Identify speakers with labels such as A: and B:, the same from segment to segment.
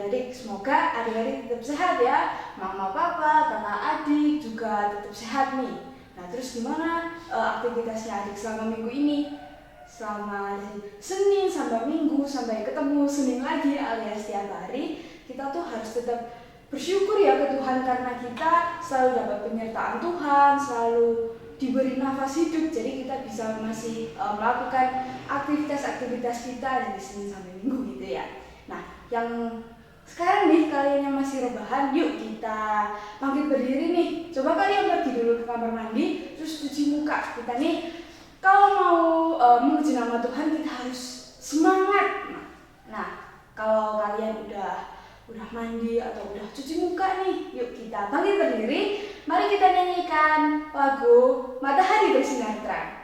A: adik-adik. Semoga adik-adik tetap sehat ya. Mama, papa, kakak, adik juga tetap sehat nih. Nah, terus gimana aktivitasnya adik selama minggu ini? Selama Senin sampai Minggu sampai ketemu Senin lagi alias tiap hari, kita tuh harus tetap bersyukur ya ke Tuhan karena kita selalu dapat penyertaan Tuhan, selalu diberi nafas hidup, jadi kita bisa masih melakukan aktivitas-aktivitas kita dari Senin sampai Minggu gitu ya. Nah, yang sekarang nih kalian yang masih rebahan, yuk kita bangkit berdiri nih. Coba kalian pergi dulu ke kamar mandi, terus cuci muka. Kita nih kalau mau memuji nama Tuhan kita harus semangat. Nah, kalau kalian udah mandi atau udah cuci muka nih, yuk kita bangkit berdiri. Mari kita nyanyikan lagu Matahari Bersinar Terang.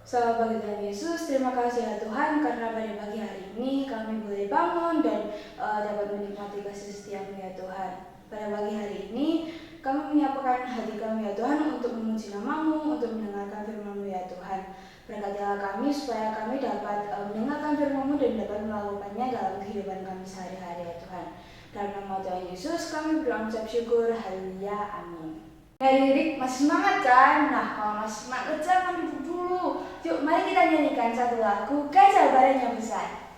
A: Selamat pagi Tuhan Yesus, terima kasih ya Tuhan karena pada pagi hari ini kami boleh bangun dan dapat menikmati kasih setiamu ya Tuhan. Pada pagi hari ini kami menyiapkan hati kami ya Tuhan untuk memuji namamu, untuk mendengarkan firman-Mu ya Tuhan. Berkatilah kami supaya kami dapat mendengarkan firman-Mu dan dapat melakukannya dalam kehidupan kami sehari-hari ya Tuhan. Dalam nama Tuhan Yesus kami berucap syukur, haleluya, amin. Adik-adik masih semangat kan? Nah, kalau masih semangat jangan duduk dulu. Yuk, mari kita nyanyikan satu lagu Gajah Badannya Besar.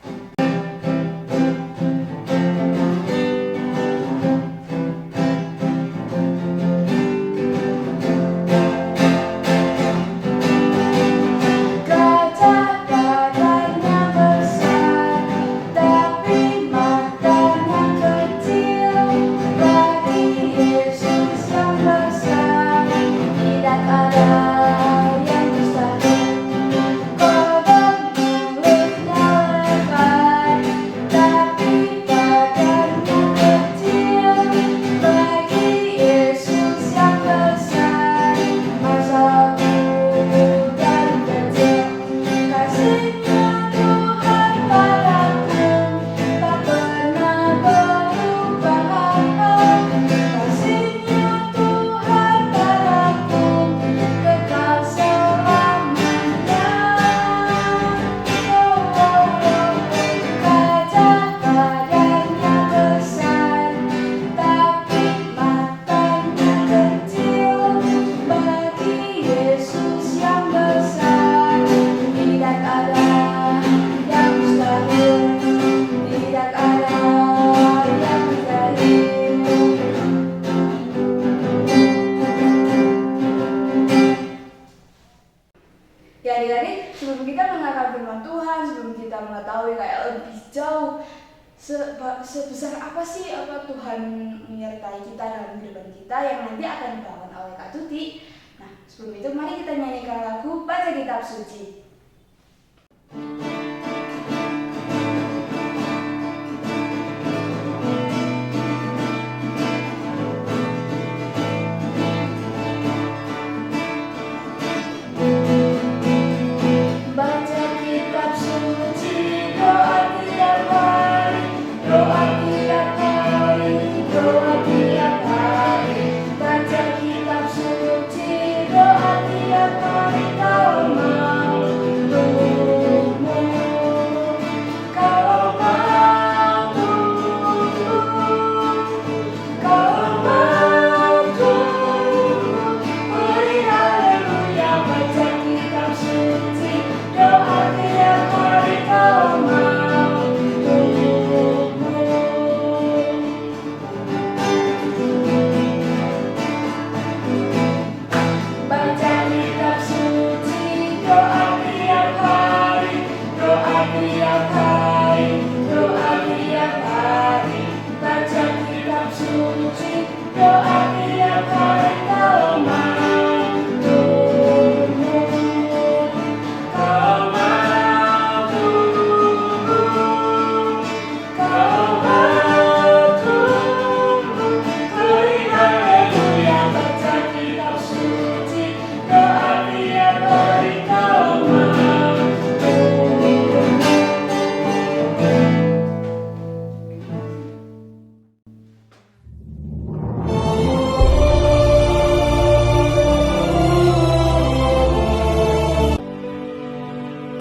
A: Ya adik-adik, sebelum kita mengenal firman Tuhan, sebelum kita mengetahui kayak lebih jauh sebesar apa sih Tuhan menyertai kita dalam kehidupan kita yang nanti akan dibangun oleh Kak Tuti. Nah, sebelum itu mari kita nyanyikan lagu Baca Kitab Suci. Doa tiap hari, baca kitab suci.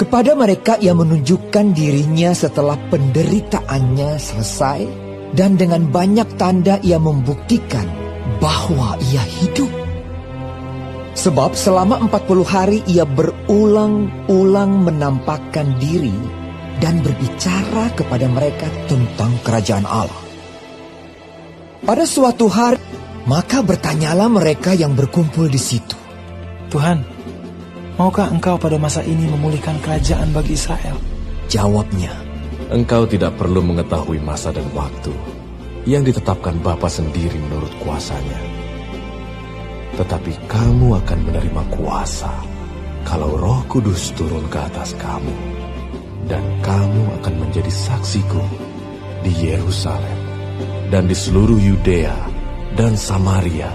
B: Kepada mereka ia menunjukkan dirinya setelah penderitaannya selesai, dan dengan banyak tanda ia membuktikan bahwa ia hidup. Sebab selama 40 hari ia berulang-ulang menampakkan diri dan berbicara kepada mereka tentang kerajaan Allah. Pada suatu hari, maka bertanyalah mereka yang berkumpul di situ,
C: Tuhan, maukah engkau pada masa ini memulihkan kerajaan bagi Israel?
B: Jawabnya,
D: Engkau tidak perlu mengetahui masa dan waktu yang ditetapkan Bapa sendiri menurut kuasanya. Tetapi kamu akan menerima kuasa kalau Roh Kudus turun ke atas kamu. Dan kamu akan menjadi saksiku di Yerusalem dan di seluruh Yudea dan Samaria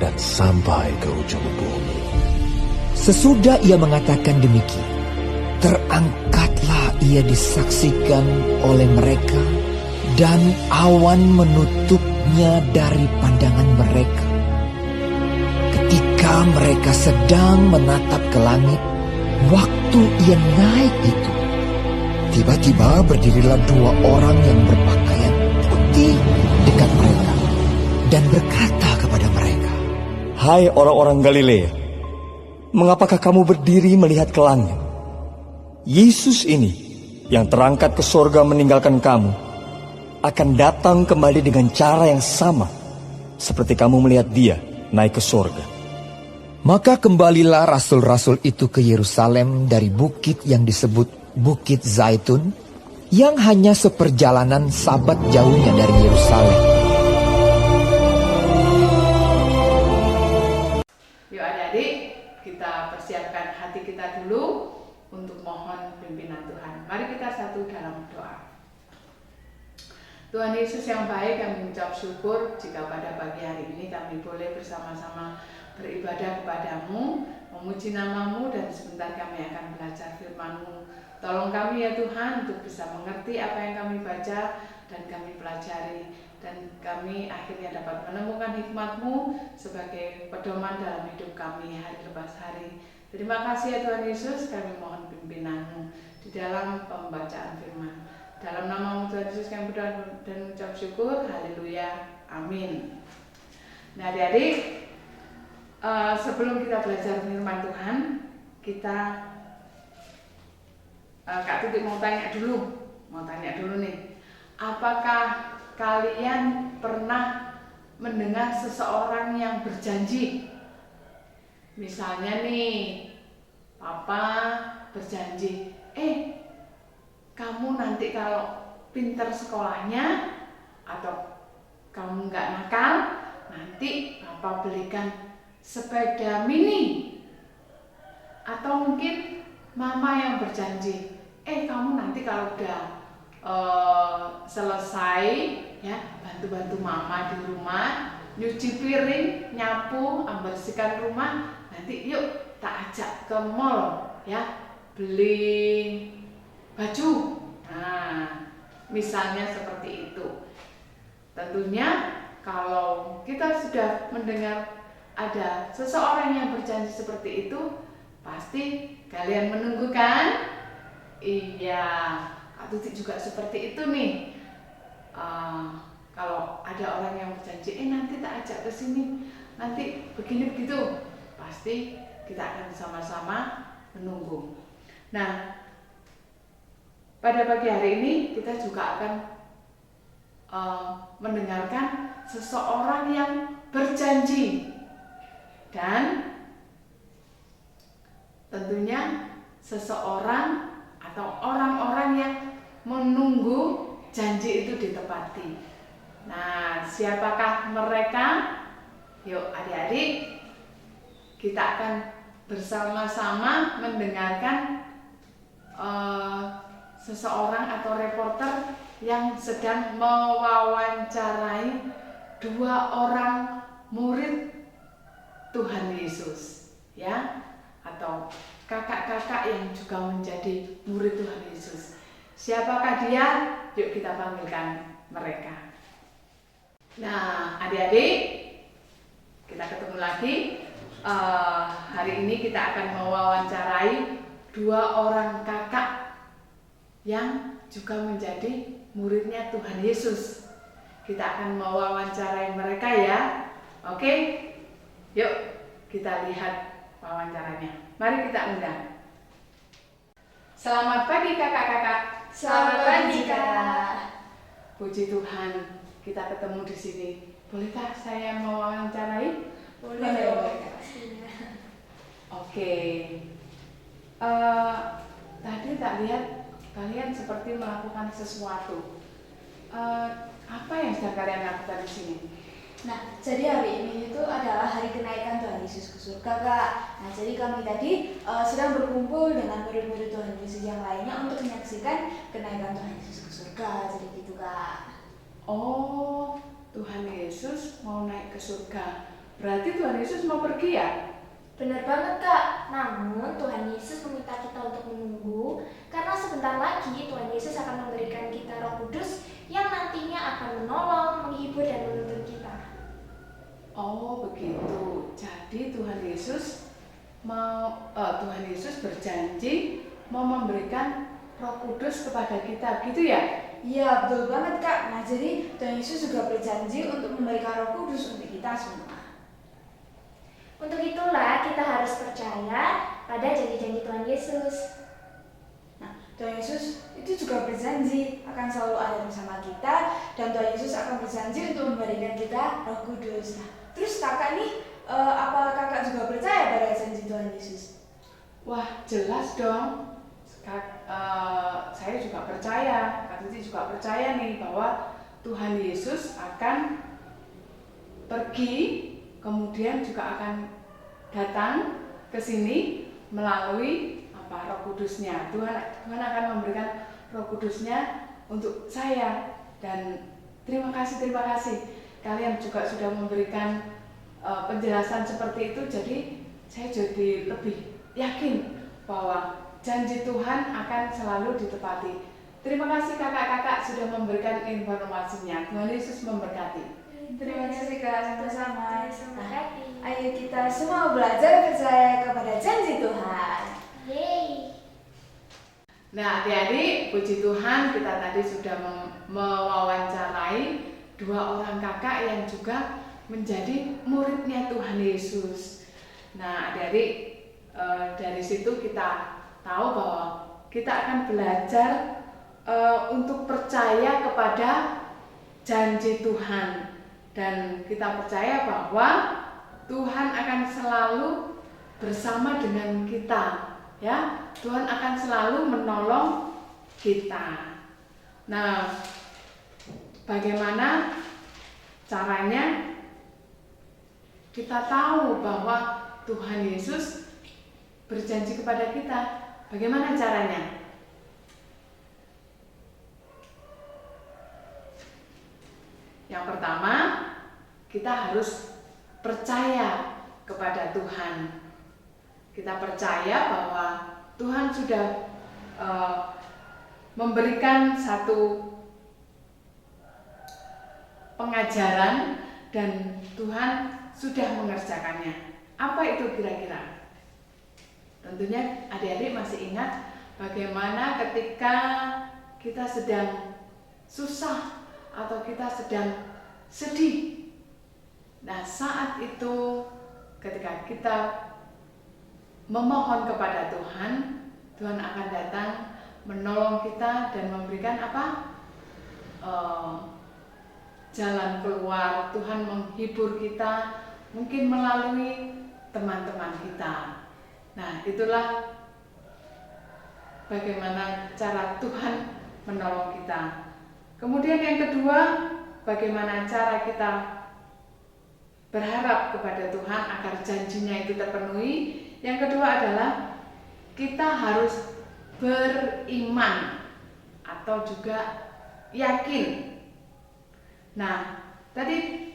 D: dan sampai ke ujung bumi.
B: sesudah ia mengatakan demikian, terangkatlah ia disaksikan oleh mereka, dan awan menutupnya dari pandangan mereka. Ketika mereka sedang menatap ke langit, waktu ia naik itu, tiba-tiba berdirilah 2 orang yang berpakaian putih dekat mereka, dan berkata kepada mereka,
E: Hai orang-orang Galilea, mengapakah kamu berdiri melihat ke langit? Yesus ini yang terangkat ke sorga meninggalkan kamu akan datang kembali dengan cara yang sama seperti kamu melihat dia naik ke sorga.
B: Maka kembalilah rasul-rasul itu ke Yerusalem dari bukit yang disebut Bukit Zaitun, yang hanya seperjalanan sabat jauhnya dari Yerusalem.
F: Yuk adik-adik, kita persiapkan hati kita dulu untuk mohon pimpinan Tuhan. Mari kita satu dalam doa. Tuhan Yesus yang baik, kami mengucap syukur jika pada pagi hari ini kami boleh bersama-sama beribadah kepadamu, memuji namamu, dan sebentar kami akan belajar firman-Mu. Tolong kami ya Tuhan untuk bisa mengerti apa yang kami baca dan kami pelajari, dan kami akhirnya dapat menemukan hikmat-Mu sebagai pedoman dalam hidup kami hari lepas hari. Terima kasih ya Tuhan Yesus, kami mohon pimpinan-Mu di dalam pembacaan firman. Dalam nama-Mu Tuhan Yesus kami berdoa dan mengucap syukur. Haleluya. Amin. Nah adik-adik, sebelum kita belajar firman Tuhan, kita Kak Tutik mau tanya dulu nih, apakah kalian pernah mendengar seseorang yang berjanji? Misalnya nih, Papa berjanji, kamu nanti kalau pinter sekolahnya atau kamu nggak nakal, nanti Papa belikan sepeda mini. Atau mungkin Mama yang berjanji, kamu nanti kalau udah selesai ya bantu-bantu Mama di rumah, nyuci piring, nyapu, membersihkan rumah, nanti yuk tak ajak ke mall ya, beli baju. Nah, misalnya seperti itu. Tentunya kalau kita sudah mendengar ada seseorang yang berjanji seperti itu, pasti kalian menunggu kan? Iya, Kak Tuti juga seperti itu nih. Kalau ada orang yang berjanji, nanti tak ajak ke sini, nanti begini begitu, pasti kita akan sama-sama menunggu. Nah, pada pagi hari ini kita juga akan mendengarkan seseorang yang berjanji, dan tentunya seseorang atau orang-orang yang menunggu janji itu ditepati. Nah, siapakah mereka? Yuk adik-adik, kita akan bersama-sama mendengarkan seseorang atau reporter yang sedang mewawancarai 2 orang murid Tuhan Yesus, ya, atau kakak-kakak yang juga menjadi murid Tuhan Yesus. Siapakah dia? Yuk kita panggilkan mereka. Nah, adik-adik, kita ketemu lagi. Hari ini kita akan mewawancarai dua orang kakak yang juga menjadi muridnya Tuhan Yesus. Kita akan mewawancarai mereka ya. Oke? Yuk kita lihat wawancaranya. Mari kita undang. Selamat pagi kakak-kakak.
A: Selamat pagi, Kak.
F: Puji Tuhan, kita ketemu di sini. Bolehkah saya mewawancarai?
A: Boleh.
F: Oke. Tadi tak lihat kalian seperti melakukan sesuatu. Apa yang sedang kalian lakukan di sini?
A: Nah, jadi hari ini itu adalah hari kenaikan Tuhan Yesus ke surga, Kak. Nah, jadi kami tadi sedang berkumpul dengan murid-murid Tuhan Yesus yang lainnya untuk menyaksikan kenaikan Tuhan Yesus ke surga. Jadi gitu, Kak.
F: Oh, Tuhan Yesus mau naik ke surga. Berarti Tuhan Yesus mau pergi ya?
G: Benar banget, Kak. Namun Tuhan Yesus meminta kita untuk menunggu karena sebentar lagi Tuhan Yesus akan memberikan kita Roh Kudus yang nantinya akan menolong, menghibur dan menuntun kita.
F: Oh, begitu. Jadi Tuhan Yesus berjanji mau memberikan Roh Kudus kepada kita, gitu ya?
A: Iya, betul banget, Kak. Nah, jadi Tuhan Yesus juga berjanji untuk memberikan Roh Kudus untuk kita semua.
G: Untuk itulah kita harus percaya pada janji-janji Tuhan Yesus.
A: Nah, Tuhan Yesus itu juga berjanji akan selalu ada bersama kita, dan Tuhan Yesus akan berjanji untuk memberikan kita Roh Kudus. Nah, terus kakak nih, apa kakak juga percaya pada janji Tuhan Yesus?
F: Wah, jelas dong. Saya juga percaya, Kak Cici juga percaya nih bahwa Tuhan Yesus akan pergi, kemudian juga akan datang ke sini melalui Roh Kudusnya. Tuhan akan memberikan Roh Kudusnya untuk saya, dan terima kasih kalian juga sudah memberikan penjelasan seperti itu. Jadi saya jadi lebih yakin bahwa janji Tuhan akan selalu ditepati. Terima kasih kakak-kakak sudah memberikan informasinya. Tuhan Yesus memberkati.
A: Terima kasih, Kak, sama-sama.
G: Terima
A: Nah,
G: kasih.
A: ayo kita semua belajar percaya kepada janji Tuhan.
G: Yeay.
F: Nah, adik-adik, puji Tuhan kita tadi sudah mewawancarai dua orang kakak yang juga menjadi muridnya Tuhan Yesus. Nah, adik-adik, dari situ kita tahu bahwa kita akan belajar untuk percaya kepada janji Tuhan, dan kita percaya bahwa Tuhan akan selalu bersama dengan kita, ya. Tuhan akan selalu menolong kita. Nah, bagaimana caranya kita tahu bahwa Tuhan Yesus berjanji kepada kita? Bagaimana caranya? Yang pertama, kita harus percaya kepada Tuhan. Kita percaya bahwa Tuhan sudah memberikan satu pengajaran dan Tuhan sudah mengerjakannya. Apa itu kira-kira? Tentunya adik-adik masih ingat bagaimana ketika kita sedang susah atau kita sedang sedih. Nah, saat itu ketika kita memohon kepada Tuhan, Tuhan akan datang menolong kita dan memberikan jalan keluar. Tuhan menghibur kita, mungkin melalui teman-teman kita. Nah, itulah bagaimana cara Tuhan menolong kita. Kemudian yang kedua, bagaimana cara kita berharap kepada Tuhan agar janjinya itu terpenuhi. Yang kedua adalah kita harus beriman atau juga yakin. Nah, tadi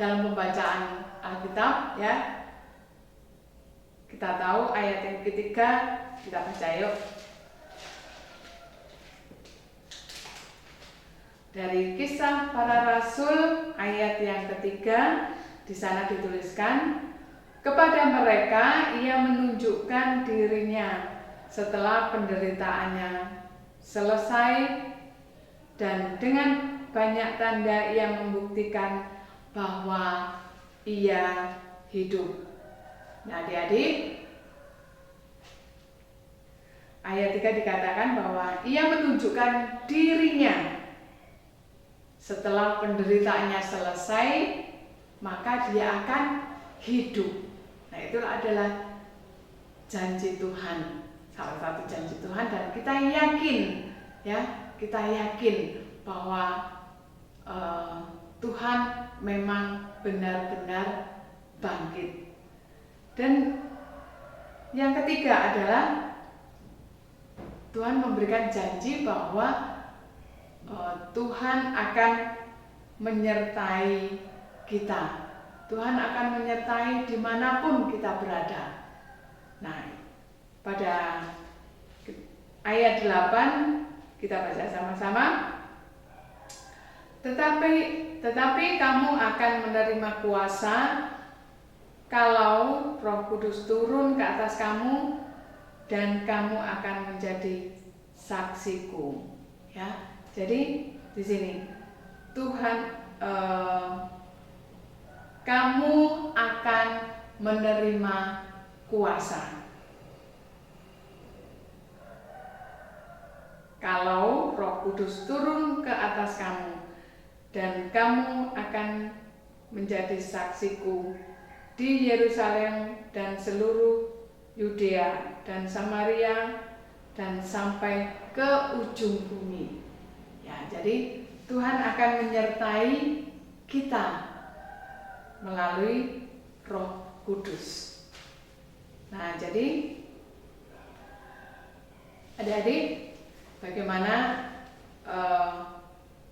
F: dalam pembacaan Alkitab, ya, kita tahu ayat yang ketiga, kita baca yuk. Dari Kisah Para Rasul ayat yang ketiga, di sana dituliskan, Kepada mereka ia menunjukkan dirinya setelah penderitaannya selesai, dan dengan banyak tanda ia membuktikan bahwa ia hidup. Nah, adik-adik, ayat 3 dikatakan bahwa ia menunjukkan dirinya setelah penderitaannya selesai, maka dia akan hidup. Nah, itulah adalah janji Tuhan, salah satu janji Tuhan, dan kita yakin, ya, kita yakin bahwa Tuhan memang benar-benar bangkit. Dan yang ketiga adalah Tuhan memberikan janji bahwa Tuhan akan menyertai kita. Tuhan akan menyertai dimanapun kita berada. Nah, pada ayat 8 kita baca sama-sama. Tetapi kamu akan menerima kuasa kalau Roh Kudus turun ke atas kamu, dan kamu akan menjadi saksiku. Ya, jadi di sini Tuhan, kamu akan menerima kuasa kalau Roh Kudus turun ke atas kamu, dan kamu akan menjadi saksiku di Yerusalem dan seluruh Yudea dan Samaria dan sampai ke ujung bumi. Ya, jadi Tuhan akan menyertai kita melalui Roh Kudus. Nah, jadi adik-adik, bagaimana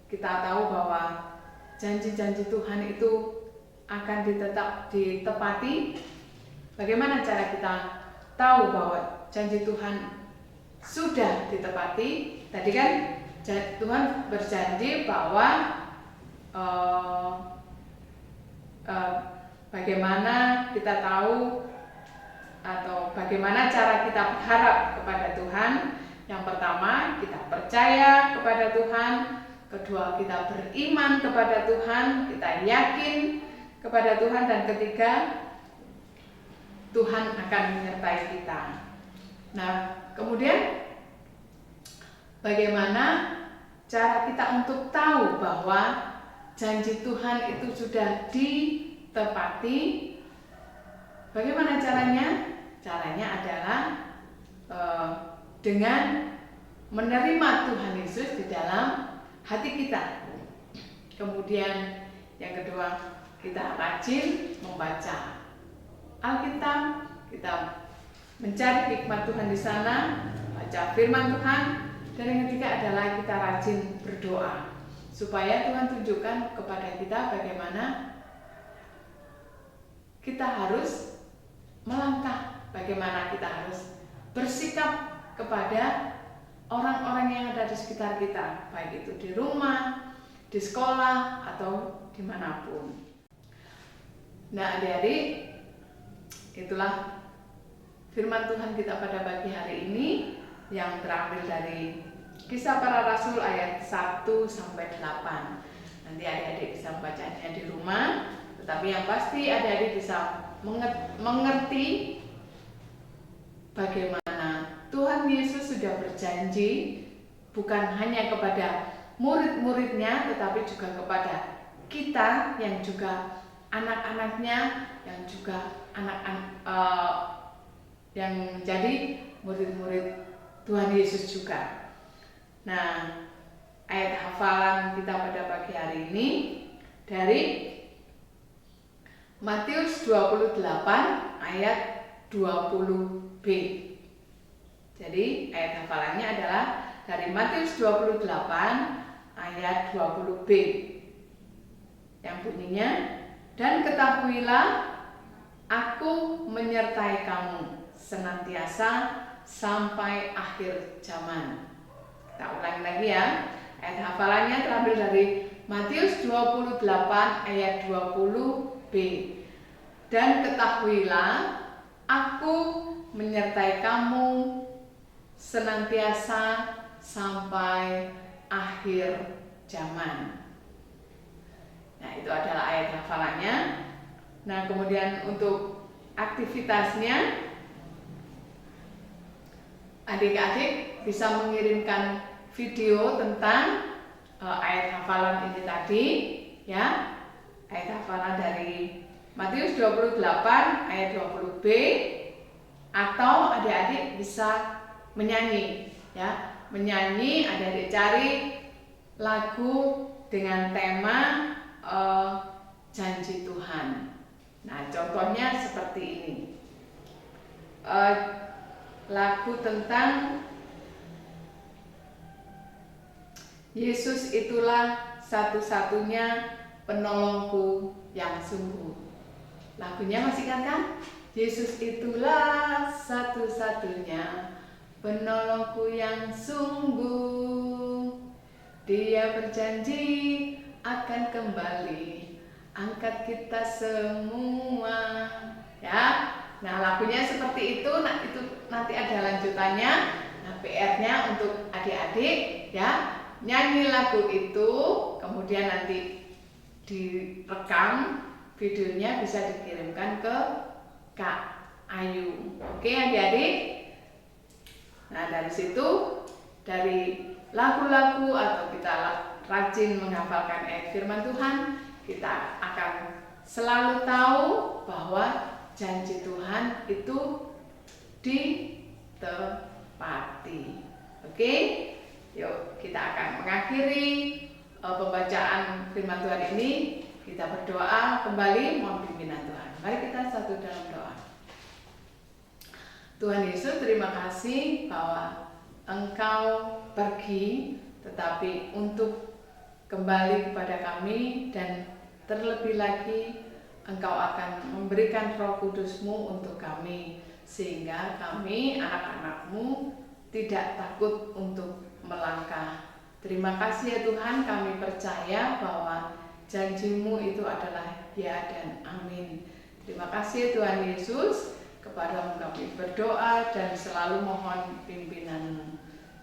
F: kita tahu bahwa janji-janji Tuhan itu akan ditepati? Bagaimana cara kita tahu bahwa janji Tuhan sudah ditepati? Tadi kan Tuhan berjanji bahwa bagaimana kita tahu atau bagaimana cara kita berharap kepada Tuhan. Yang pertama, kita percaya kepada Tuhan. Kedua, kita beriman kepada Tuhan, kita yakin kepada Tuhan. Dan ketiga, Tuhan akan menyertai kita. Nah, kemudian bagaimana cara kita untuk tahu bahwa janji Tuhan itu sudah ditepati? Bagaimana caranya? Caranya adalah dengan menerima Tuhan Yesus di dalam hati kita. Kemudian yang kedua, kita rajin membaca Alkitab, kita mencari hikmat Tuhan di sana, baca firman Tuhan. Dan yang ketiga adalah kita rajin berdoa, supaya Tuhan tunjukkan kepada kita bagaimana kita harus melangkah, bagaimana kita harus bersikap kepada orang-orang yang ada di sekitar kita, baik itu di rumah, di sekolah, atau dimanapun. Nah, adik-adik, itulah firman Tuhan kita pada pagi hari ini yang terambil dari Kisah Para Rasul ayat 1-8. Nanti adik-adik bisa membacanya di rumah, tetapi yang pasti adik-adik bisa mengerti bagaimana Tuhan Yesus sudah berjanji bukan hanya kepada murid-muridnya, tetapi juga kepada kita yang juga anak-anaknya, yang juga yang menjadi murid-murid Tuhan Yesus juga. Nah, ayat hafalan kita pada pagi hari ini dari Matius 28 ayat 20b. Jadi ayat hafalannya adalah dari Matius 28 ayat 20b, yang bunyinya, dan ketahuilah aku menyertai kamu senantiasa sampai akhir zaman. Kita ulangi lagi ya. Ayat hafalannya terambil dari Matius 28 ayat 20b. Dan ketahuilah, aku menyertai kamu senantiasa sampai akhir zaman. Nah, itu adalah ayat hafalannya. Nah, kemudian untuk aktivitasnya, adik-adik bisa mengirimkan video tentang ayat hafalan ini tadi, ya. Ayat hafalan dari Matius 28 ayat 20b, atau adik-adik bisa menyanyi, ya. Menyanyi, adik-adik cari lagu dengan tema janji Tuhan. Nah, contohnya seperti ini. Lagu tentang Yesus itulah satu-satunya penolongku yang sungguh. Lagunya masih kan? Yesus itulah satu-satunya penolongku yang sungguh. Dia berjanji akan kembali angkat kita semua, ya. Nah, lagunya seperti itu. Nah, itu nanti ada lanjutannya. Nah, PR-nya untuk adik-adik, ya, nyanyi lagu itu, kemudian nanti direkam videonya, bisa dikirimkan ke Kak Ayu. Oke, adik-adik. Nah, dari situ, dari lagu-lagu atau kita rajin menghafalkan ayat firman Tuhan, kita akan selalu tahu bahwa janji Tuhan itu ditepati. Oke? Yuk, kita akan mengakhiri pembacaan firman Tuhan ini. Kita berdoa kembali, mohon pimpinan Tuhan. Mari kita satu dalam doa. Tuhan Yesus, terima kasih bahwa Engkau pergi, tetapi untuk kembali kepada kami, dan terlebih lagi Engkau akan memberikan Roh Kudus-Mu untuk kami, sehingga kami, anak-anak-Mu, tidak takut untuk melangkah. Terima kasih ya Tuhan, kami percaya bahwa janji-Mu itu adalah ya dan amin. Terima kasih Tuhan Yesus, kepada-Mu kami berdoa dan selalu mohon pimpinan-Mu.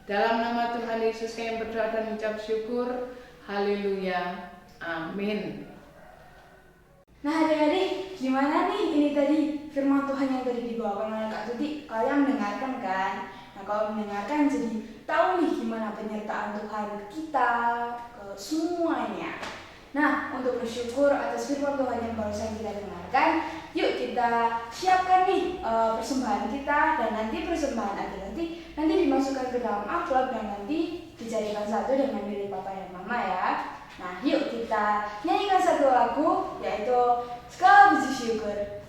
F: Dalam nama Tuhan Yesus kami berdoa dan mengucap syukur. Haleluya. Amin.
A: Nah, adik-adik, gimana nih ini tadi firman Tuhan yang tadi dibawakan oleh Kak Tuti? Kalian mendengarkan kan? Nah, kalau mendengarkan jadi tahu nih gimana penyertaan Tuhan kita ke semuanya. Nah, untuk bersyukur atas firman Tuhan yang barusan kita dengarkan, yuk kita siapkan nih persembahan kita, dan nanti persembahan adik-adik nanti dimasukkan ke dalam amplop dan nanti dijadikan satu dengan milik papa dan mama ya. Nah, yuk kita nyanyikan satu lagu, yaitu Segala Puji Syukur.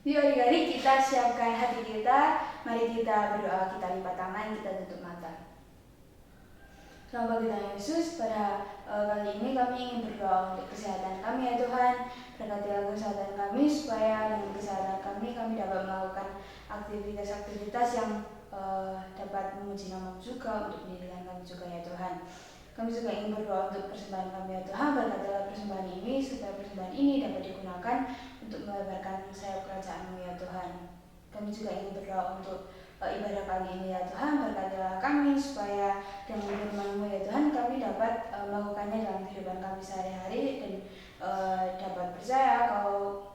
A: Yuk adik-adik, kita siapkan hati kita. Mari kita berdoa, kita lipat tangan, kita tutup mata. Selamat pagi Tuhan Yesus, pada kali ini kami ingin berdoa untuk kesehatan kami ya Tuhan. Berkatilah kesehatan kami supaya dengan kesehatan kami dapat melakukan aktivitas-aktivitas yang dapat memuji nama-Mu juga, untuk pendidikan kami juga ya Tuhan. Kami juga ingin berdoa untuk persembahan kami ya Tuhan. Berkatilah persembahan ini supaya persembahan ini dapat digunakan untuk melebarkan sayap kerajaan-Mu ya Tuhan. Kami juga ingin berdoa untuk ibadah kali ini ya Tuhan. Berkatilah kami supaya dengan firman-Mu ya Tuhan kami dapat melakukannya dalam kehidupan kami sehari-hari dan dapat percaya kalau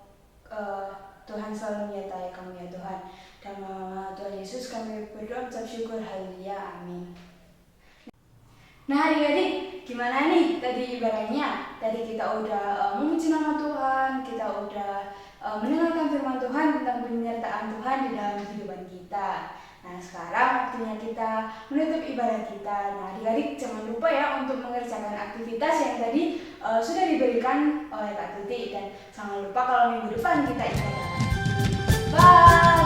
A: Tuhan selalu menyertai kami ya Tuhan. Dalam nama Tuhan Yesus kami berdoa ucap syukur, haleluya, amin. Nah adik-adik, gimana nih tadi ibadahnya? Tadi kita udah memuji nama Tuhan, kita udah mendengarkan firman Tuhan tentang penyertaan Tuhan di dalam kehidupan kita. Nah sekarang waktunya kita menutup ibadah kita. Nah adik-adik jangan lupa ya untuk mengerjakan aktivitas yang tadi sudah diberikan oleh Kak Tuti. Dan jangan lupa kalau minggu depan kita ibadah. Bye!